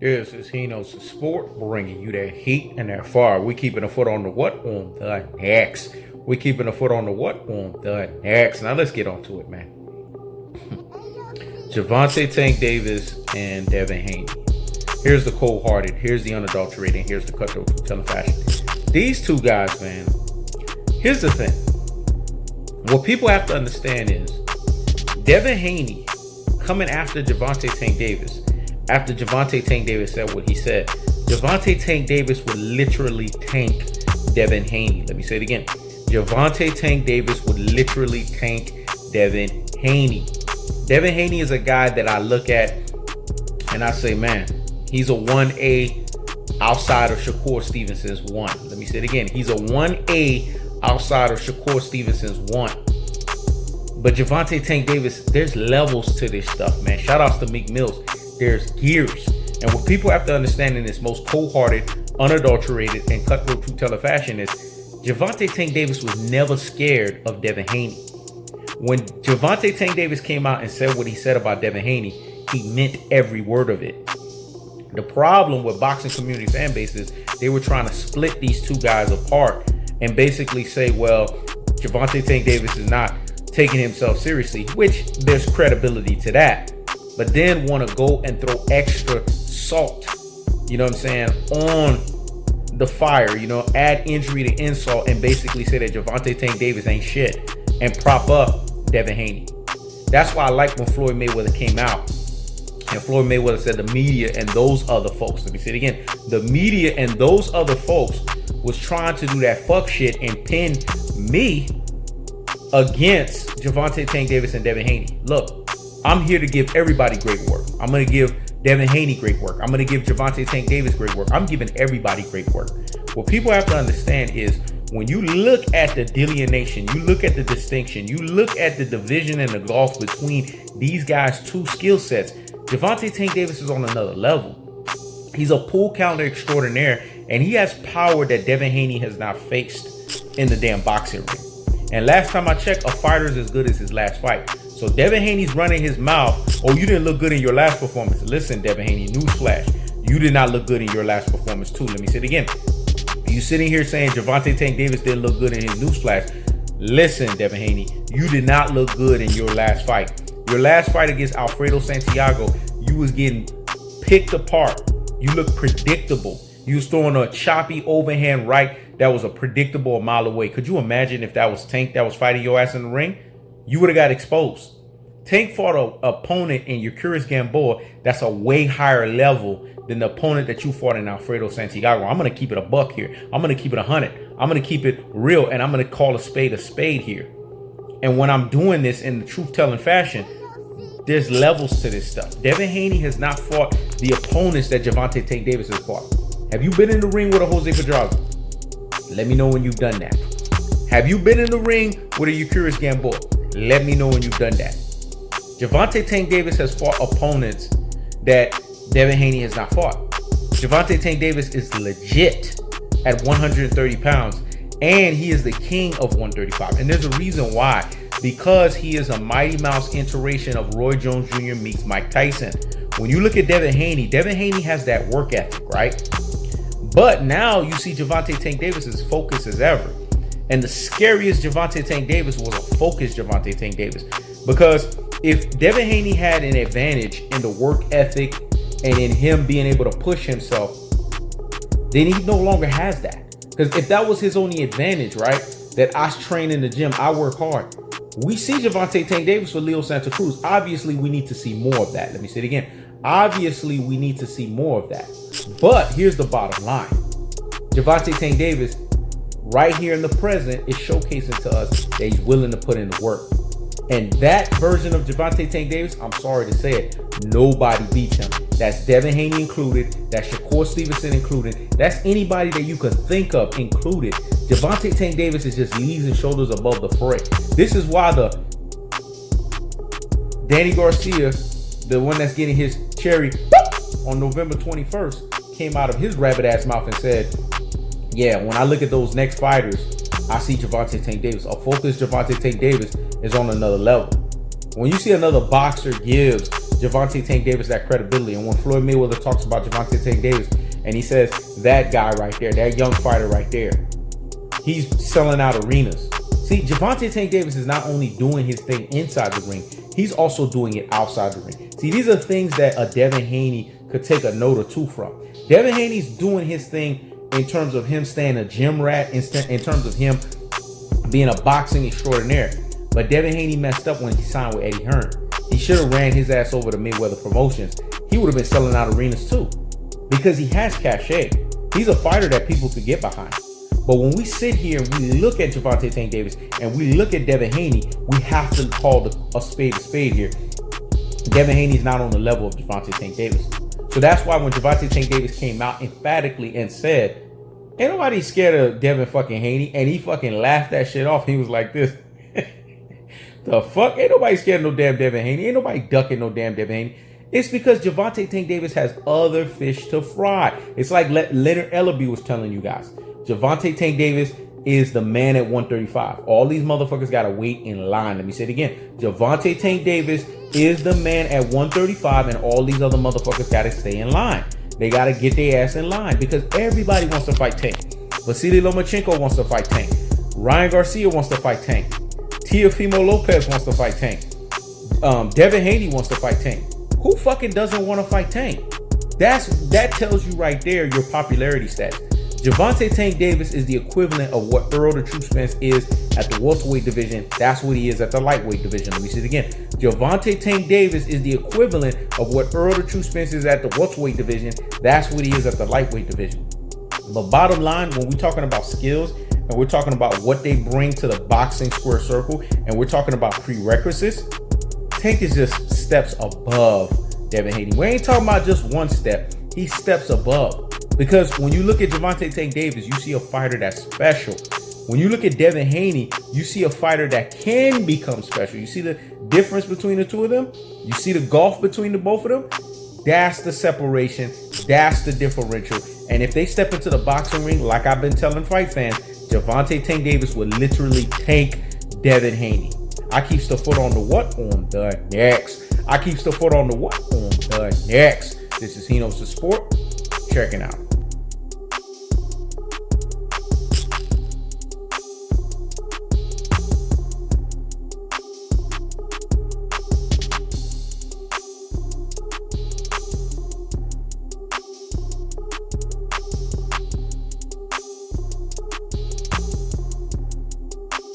This is Hino's Sport, bringing you that heat and that fire. We keeping a foot on the what? On the next. We keeping a foot on the what? On the next. Now let's get on to it, man. Gervonta Tank Davis and Devin Haney. Here's the cold-hearted. Here's the unadulterated. Here's the cutthroat telling fashion. These two guys, man. Here's the thing. What people have to understand is Devin Haney coming after Gervonta Tank Davis. After Gervonta Tank Davis said what he said, Gervonta Tank Davis would literally tank Devin Haney. Let me say it again. Gervonta Tank Davis would literally tank Devin Haney. Devin Haney is a guy that I look at and I say, man, he's a 1A outside of Shakur Stevenson's 1. Let me say it again. He's a 1A outside of Shakur Stevenson's 1. But Gervonta Tank Davis, there's levels to this stuff, man. Shout outs to Meek Mills. There's gears. And what people have to understand in this most cold-hearted, unadulterated, and cutthroat truth-teller fashion is Gervonta Tank Davis was never scared of Devin Haney. When Gervonta Tank Davis came out and said what he said about Devin Haney, he meant every word of it. The problem with boxing community fan base is they were trying to split these two guys apart and basically say, well, Gervonta Tank Davis is not taking himself seriously, which there's credibility to that. But then want to go and throw extra salt, you know what I'm saying, on the fire, you know, add injury to insult and basically say that Gervonta Tank Davis ain't shit and prop up Devin Haney. That's why I like when Floyd Mayweather came out and Floyd Mayweather said the media and those other folks, let me say it again, the media and those other folks was trying to do that fuck shit and pin me against Gervonta Tank Davis and Devin Haney. Look, I'm here to give everybody great work. I'm going to give Devin Haney great work. I'm going to give Gervonta Tank Davis great work. I'm giving everybody great work. What people have to understand is when you look at the delineation, you look at the distinction, you look at the division and the gulf between these guys' two skill sets, Gervonta Tank Davis is on another level. He's a pull counter extraordinaire, and he has power that Devin Haney has not faced in the damn boxing ring. And last time I checked, a fighter's as good as his last fight. So Devin Haney's running his mouth. Oh, you didn't look good in your last performance. Listen, Devin Haney, newsflash. You did not look good in your last performance too. Let me say it again. You sitting here saying Gervonta Tank Davis didn't look good in his newsflash. Listen, Devin Haney, you did not look good in your last fight. Your last fight against Alfredo Santiago, you was getting picked apart. You looked predictable. You was throwing a choppy overhand right that was a predictable a mile away. Could you imagine if that was Tank that was fighting your ass in the ring? You would have got exposed. Tank fought an opponent in Eucurus Gamboa that's a way higher level than the opponent that you fought in Alfredo Santiago. I'm going to keep it a buck here. I'm going to keep it 100. I'm going to keep it real, and I'm going to call a spade here. And when I'm doing this in the truth-telling fashion, there's levels to this stuff. Devin Haney has not fought the opponents that Gervonta Tank Davis has fought. Have you been in the ring with a Jose Pedraza? Let me know when you've done that. Have you been in the ring with a Eucurus Gamboa? Let me know when you've done that. Gervonta Tank Davis has fought opponents that Devin Haney has not fought. Gervonta Tank Davis is legit at 130 pounds, and he is the king of 135. And there's a reason why. Because he is a Mighty Mouse iteration of Roy Jones Jr. meets Mike Tyson. When you look at Devin Haney has that work ethic, right? But now you see Gervonta Tank Davis as focused as ever. And the scariest Gervonta Tank Davis was a focused Gervonta Tank Davis. Because if Devin Haney had an advantage in the work ethic and in him being able to push himself, then he no longer has that. Because if that was his only advantage, right? That I train in the gym, I work hard. We see Gervonta Tank Davis with Leo Santa Cruz. Obviously, we need to see more of that. Let me say it again. Obviously, we need to see more of that. But here's the bottom line. Gervonta Tank Davis, right here in the present, is showcasing to us that he's willing to put in the work. And that version of Gervonta Tank Davis, I'm sorry to say it, nobody beats him. That's Devin Haney included. That's Shakur Stevenson included. That's anybody that you could think of included. Gervonta Tank Davis is just leagues and shoulders above the fray. This is why the Danny Garcia, the one that's getting his cherry on November 21st, came out of his rabbit ass mouth and said, yeah, when I look at those next fighters, I see Gervonta Tank Davis. A focused Gervonta Tank Davis is on another level. When you see another boxer gives Gervonta Tank Davis that credibility. And when Floyd Mayweather talks about Gervonta Tank Davis and he says, that guy right there, that young fighter right there, he's selling out arenas. See, Gervonta Tank Davis is not only doing his thing inside the ring, he's also doing it outside the ring. See, these are things that a Devin Haney could take a note or two from. Devin Haney's doing his thing in terms of him staying a gym rat, in terms of him being a boxing extraordinaire. But Devin Haney messed up when he signed with Eddie Hearn. He should have ran his ass over to Mayweather Promotions. He would have been selling out arenas too, because he has cachet. He's a fighter that people could get behind. But when we sit here and we look at Gervonta Tank Davis and we look at Devin Haney, we have to call a spade here. Devin Haney's not on the level of Gervonta Tank Davis. So that's why when Gervonta Tank Davis came out emphatically and said, ain't nobody scared of Devin fucking Haney, and he fucking laughed that shit off. He was like this. The fuck? Ain't nobody scared of no damn Devin Haney. Ain't nobody ducking no damn Devin Haney. It's because Gervonta Tank Davis has other fish to fry. It's like Leonard Ellerby was telling you guys. Gervonta Tank Davis is the man at 135. All these motherfuckers got to wait in line. Let me say it again. Gervonta Tank Davis is the man at 135, and all these other motherfuckers got to stay in line. They got to get their ass in line because everybody wants to fight Tank. Vasily Lomachenko wants to fight Tank. Ryan Garcia wants to fight Tank. Teofimo Lopez wants to fight Tank. Devin Haney wants to fight Tank. Who fucking doesn't want to fight Tank? That tells you right there your popularity stats. Gervonta Tank Davis is the equivalent of what Earl the True Spence is at the welterweight division. That's what he is at the lightweight division. Let me say it again. Gervonta Tank Davis is the equivalent of what Earl the True Spence is at the welterweight division. That's what he is at the lightweight division. But bottom line, when we're talking about skills and we're talking about what they bring to the boxing square circle and we're talking about prerequisites, Tank is just steps above Devin Haney. We ain't talking about just one step. He steps above. Because when you look at Gervonta Tank Davis, you see a fighter that's special. When you look at Devin Haney, you see a fighter that can become special. You see the difference between the two of them? You see the gulf between the both of them? That's the separation. That's the differential. And if they step into the boxing ring, like I've been telling fight fans, Gervonta Tank Davis would literally tank Devin Haney. I keeps the foot on the what? On the next. I keeps the foot on the what? On the next. This is Hino's the Sport. Checking out.